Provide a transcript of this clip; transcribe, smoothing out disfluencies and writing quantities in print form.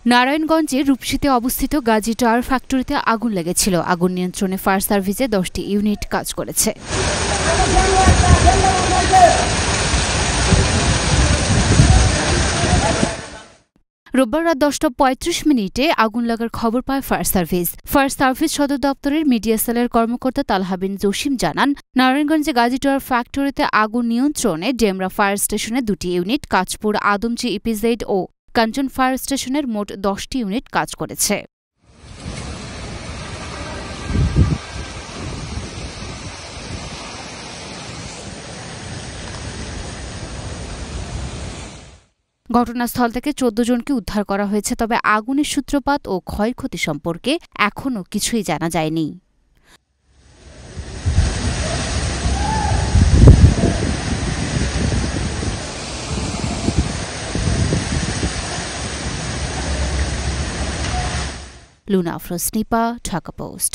নারায়ণগঞ্জের রূপসীতে অবস্থিত গাজী টায়ার ফ্যাক্টরিতে আগুন লেগেছিল। আগুন নিয়ন্ত্রণে ফায়ার সার্ভিসে 10টি ইউনিট কাজ করেছে। রোববার রাত 10:35 আগুন লাগার খবর পায় ফায়ার সার্ভিস সদর দপ্তরের মিডিয়া সেলের কর্মকর্তা তালহা বিন জসিম জানান, নারায়ণগঞ্জে গাজী টায়ার ফ্যাক্টরিতে আগুন নিয়ন্ত্রণে ডেমরা ফায়ার স্টেশনের 2টি ইউনিট, কাঁচপুর আদমজী ইপিজেড ও কাঞ্চন ফায়ার স্টেশনের মোট 10টি ইউনিট কাজ করেছে। ঘটনাস্থল থেকে 14 জনকে উদ্ধার করা হয়েছে, তবে আগুনের সূত্রপাত ও ক্ষয়ক্ষতি সম্পর্কে এখনও কিছুই জানা যায়নি। লুনা আফরোজ নিপা, ঢাকা পোস্ট।